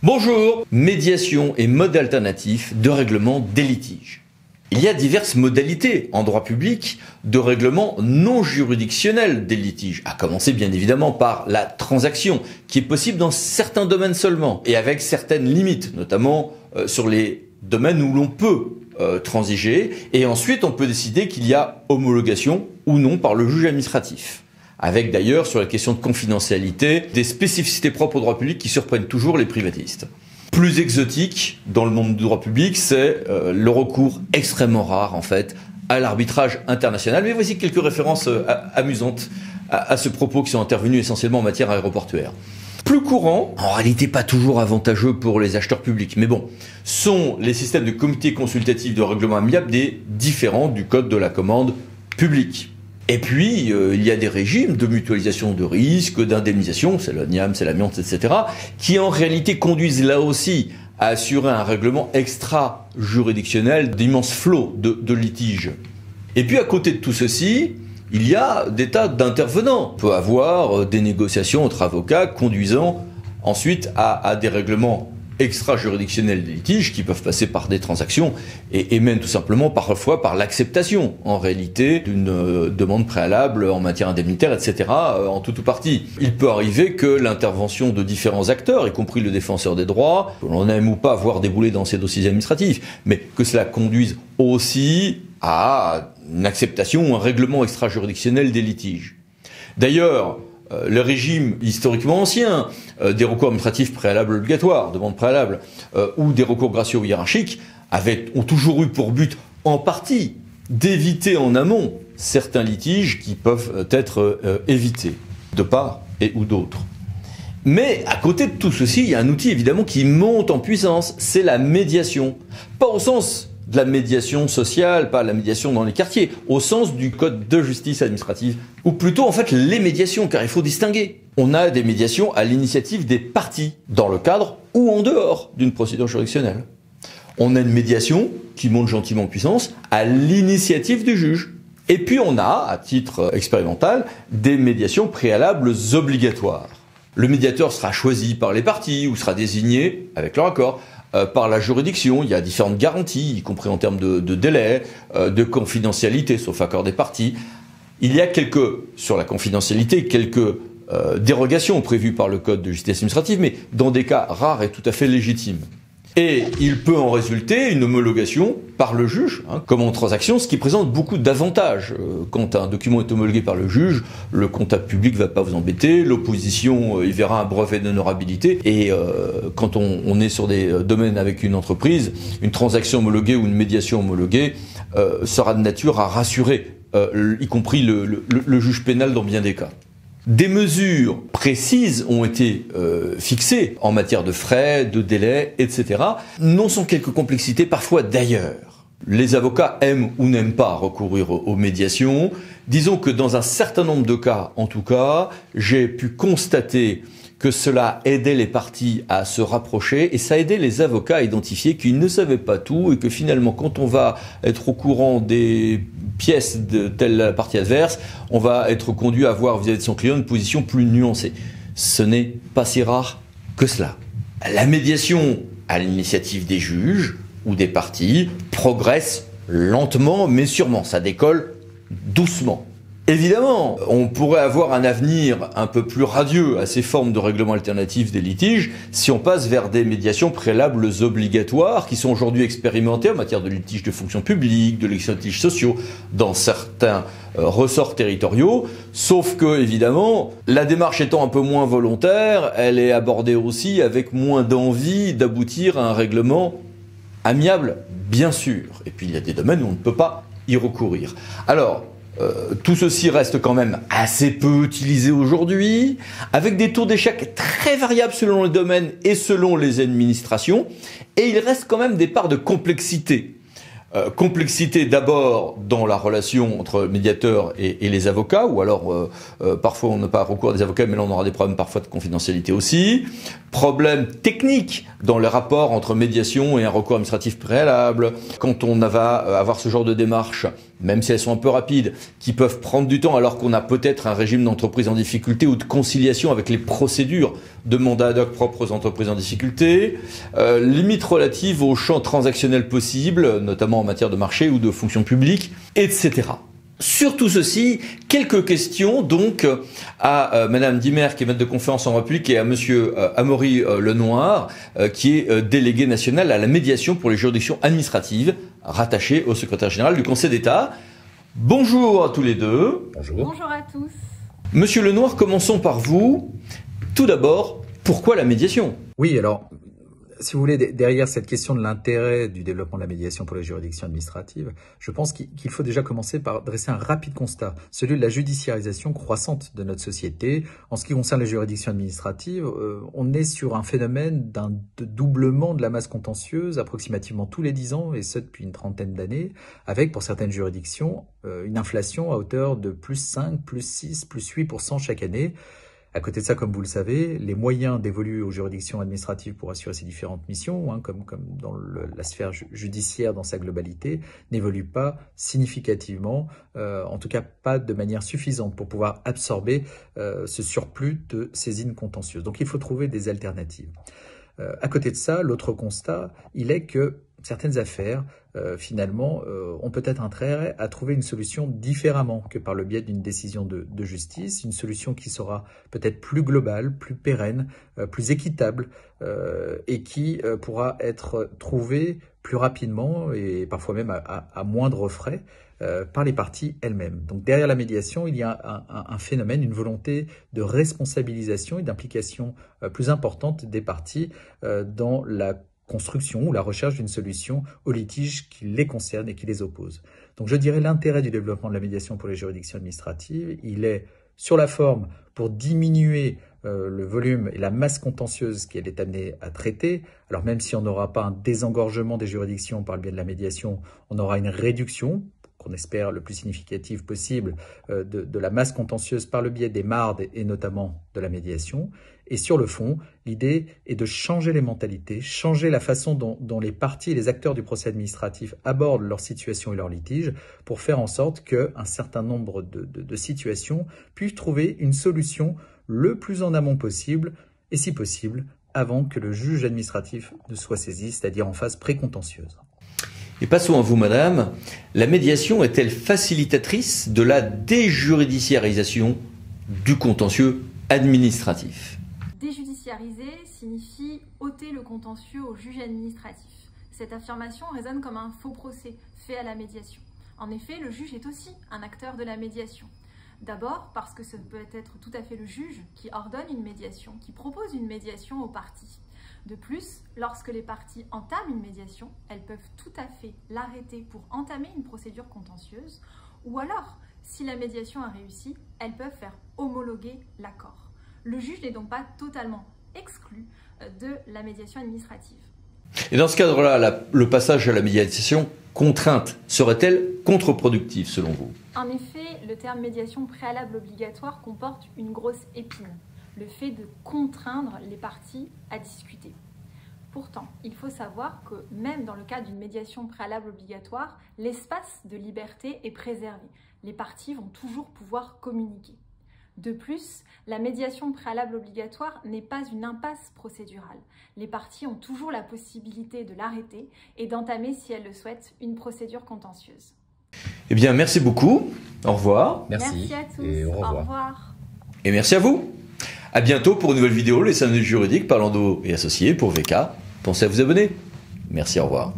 Bonjour, médiation et mode alternatif de règlement des litiges. Il y a diverses modalités en droit public de règlement non juridictionnel des litiges, à commencer bien évidemment par la transaction, qui est possible dans certains domaines seulement, et avec certaines limites, notamment sur les domaines où l'on peut transiger, et ensuite on peut décider qu'il y a homologation ou non par le juge administratif. Avec d'ailleurs, sur la question de confidentialité, des spécificités propres au droit public qui surprennent toujours les privatistes. Plus exotique dans le monde du droit public, c'est le recours extrêmement rare en fait à l'arbitrage international. Mais voici quelques références amusantes à ce propos qui sont intervenues essentiellement en matière aéroportuaire. Plus courant, en réalité pas toujours avantageux pour les acheteurs publics, mais bon, sont les systèmes de comités consultatifs de règlement amiable des différends du code de la commande publique. Et puis, il y a des régimes de mutualisation de risques, d'indemnisation, c'est l'ONIAM, c'est l'amiante, etc., qui en réalité conduisent là aussi à assurer un règlement extra-juridictionnel d'immenses flots de litiges. Et puis, à côté de tout ceci, il y a des tas d'intervenants. On peut avoir des négociations entre avocats conduisant ensuite à des règlements extra-juridictionnels des litiges qui peuvent passer par des transactions et même tout simplement parfois par l'acceptation en réalité d'une demande préalable en matière indemnitaire, etc. en tout ou partie. Il peut arriver que l'intervention de différents acteurs, y compris le défenseur des droits, que l'on aime ou pas voir débouler dans ces dossiers administratifs, mais que cela conduise aussi à une acceptation ou un règlement extra-juridictionnel des litiges. D'ailleurs, le régime historiquement ancien des recours administratifs préalables obligatoires, demande préalable, ou des recours gracieux ou hiérarchiques ont toujours eu pour but, en partie, d'éviter en amont certains litiges qui peuvent être évités, de part et ou d'autre. Mais à côté de tout ceci, il y a un outil évidemment qui monte en puissance, c'est la médiation. Pas au sens de la médiation sociale, pas la médiation dans les quartiers, au sens du code de justice administrative, ou plutôt en fait les médiations, car il faut distinguer. On a des médiations à l'initiative des parties, dans le cadre ou en dehors d'une procédure juridictionnelle. On a une médiation qui monte gentiment en puissance à l'initiative du juge. Et puis on a, à titre expérimental, des médiations préalables obligatoires. Le médiateur sera choisi par les parties ou sera désigné, avec leur accord, par la juridiction. Il y a différentes garanties, y compris en termes de délai, de confidentialité, sauf accord des parties. Il y a sur la confidentialité, quelques dérogations prévues par le code de justice administrative, mais dans des cas rares et tout à fait légitimes. Et il peut en résulter une homologation par le juge, comme en transaction, ce qui présente beaucoup d'avantages. Quand un document est homologué par le juge, le comptable public ne va pas vous embêter, l'opposition il verra un brevet d'honorabilité, et quand on est sur des domaines avec une entreprise, une transaction homologuée ou une médiation homologuée sera de nature à rassurer, y compris le juge pénal dans bien des cas. Des mesures précises ont été fixées en matière de frais, de délais, etc. Non sans quelques complexités parfois d'ailleurs. Les avocats aiment ou n'aiment pas recourir aux médiations. Disons que dans un certain nombre de cas, en tout cas, j'ai pu constater que cela aidait les parties à se rapprocher et ça aidait les avocats à identifier qu'ils ne savaient pas tout et que finalement quand on va être au courant des pièces de telle partie adverse, on va être conduit à avoir vis-à-vis de son client une position plus nuancée. Ce n'est pas si rare que cela. La médiation à l'initiative des juges ou des parties progresse lentement mais sûrement. Ça décolle doucement. Évidemment, on pourrait avoir un avenir un peu plus radieux à ces formes de règlement alternatif des litiges si on passe vers des médiations préalables obligatoires qui sont aujourd'hui expérimentées en matière de litiges de fonction publique, de litiges sociaux, dans certains ressorts territoriaux, sauf que, évidemment, la démarche étant un peu moins volontaire, elle est abordée aussi avec moins d'envie d'aboutir à un règlement amiable, bien sûr. Et puis il y a des domaines où on ne peut pas y recourir. Alors, tout ceci reste quand même assez peu utilisé aujourd'hui, avec des taux d'échec très variables selon les domaines et selon les administrations, et il reste quand même des parts de complexité. Complexité d'abord dans la relation entre le médiateur et les avocats, ou alors parfois on n'a pas recours à des avocats, mais là on aura des problèmes parfois de confidentialité aussi. Problème technique dans les rapports entre médiation et un recours administratif préalable. Quand on va avoir ce genre de démarches, même si elles sont un peu rapides, qui peuvent prendre du temps alors qu'on a peut-être un régime d'entreprise en difficulté ou de conciliation avec les procédures de mandat ad hoc propres aux entreprises en difficulté. Limites relatives aux champs transactionnels possibles, notamment en matière de marché ou de fonction publique, etc. Sur tout ceci, quelques questions donc à Madame Dimmer, qui est maître de conférence en droit public, et à Monsieur Amaury Lenoir, qui est délégué national à la médiation pour les juridictions administratives, rattaché au secrétaire général du Conseil d'État. Bonjour à tous les deux. Bonjour. Bonjour à tous. Monsieur Lenoir, commençons par vous. Tout d'abord, pourquoi la médiation ? Oui, alors, si vous voulez, derrière cette question de l'intérêt du développement de la médiation pour les juridictions administratives, je pense qu'il faut déjà commencer par dresser un rapide constat, celui de la judiciarisation croissante de notre société. En ce qui concerne les juridictions administratives, on est sur un phénomène de doublement de la masse contentieuse approximativement tous les 10 ans, et ce depuis une trentaine d'années, avec pour certaines juridictions une inflation à hauteur de plus 5, plus 6, plus 8% chaque année. À côté de ça, comme vous le savez, les moyens dévolus aux juridictions administratives pour assurer ces différentes missions, comme dans la sphère judiciaire dans sa globalité, n'évoluent pas significativement, en tout cas pas de manière suffisante pour pouvoir absorber ce surplus de saisines contentieuses. Donc il faut trouver des alternatives. À côté de ça, l'autre constat, il est que certaines affaires, finalement, ont peut-être intérêt à trouver une solution différemment que par le biais d'une décision de justice, une solution qui sera peut-être plus globale, plus pérenne, plus équitable, et qui pourra être trouvée plus rapidement et parfois même à moindre frais par les parties elles-mêmes. Donc derrière la médiation, il y a un phénomène, une volonté de responsabilisation et d'implication plus importante des parties dans la construction ou la recherche d'une solution aux litiges qui les concernent et qui les opposent. Donc je dirais l'intérêt du développement de la médiation pour les juridictions administratives, il est sur la forme pour diminuer le volume et la masse contentieuse qu'elle est amenée à traiter. Alors même si on n'aura pas un désengorgement des juridictions par le biais de la médiation, on aura une réduction, qu'on espère le plus significative possible, de la masse contentieuse par le biais des MARD et notamment de la médiation. Et sur le fond, l'idée est de changer les mentalités, changer la façon dont les parties et les acteurs du procès administratif abordent leur situation et leurs litiges pour faire en sorte qu'un certain nombre de situations puissent trouver une solution le plus en amont possible et si possible avant que le juge administratif ne soit saisi, c'est-à-dire en phase précontentieuse. Et passons à vous, madame. La médiation est-elle facilitatrice de la déjudiciarisation du contentieux administratif ? Déjudiciariser signifie ôter le contentieux au juge administratif. Cette affirmation résonne comme un faux procès fait à la médiation. En effet, le juge est aussi un acteur de la médiation. D'abord parce que ce peut être tout à fait le juge qui ordonne une médiation, qui propose une médiation aux parties. De plus, lorsque les parties entament une médiation, elles peuvent tout à fait l'arrêter pour entamer une procédure contentieuse, ou alors, si la médiation a réussi, elles peuvent faire homologuer l'accord. Le juge n'est donc pas totalement exclu de la médiation administrative. Et dans ce cadre-là, le passage à la médiation contrainte serait-elle contre-productive selon vous ? En effet, le terme médiation préalable obligatoire comporte une grosse épine, le fait de contraindre les parties à discuter. Pourtant, il faut savoir que même dans le cas d'une médiation préalable obligatoire, l'espace de liberté est préservé. Les parties vont toujours pouvoir communiquer. De plus, la médiation préalable obligatoire n'est pas une impasse procédurale. Les parties ont toujours la possibilité de l'arrêter et d'entamer, si elles le souhaitent, une procédure contentieuse. Eh bien, merci beaucoup. Au revoir. Merci à tous. Et au revoir. Au revoir. Et merci à vous. À bientôt pour une nouvelle vidéo, les 5 minutes juridiques par Lando et associés pour VK. Pensez à vous abonner. Merci, au revoir.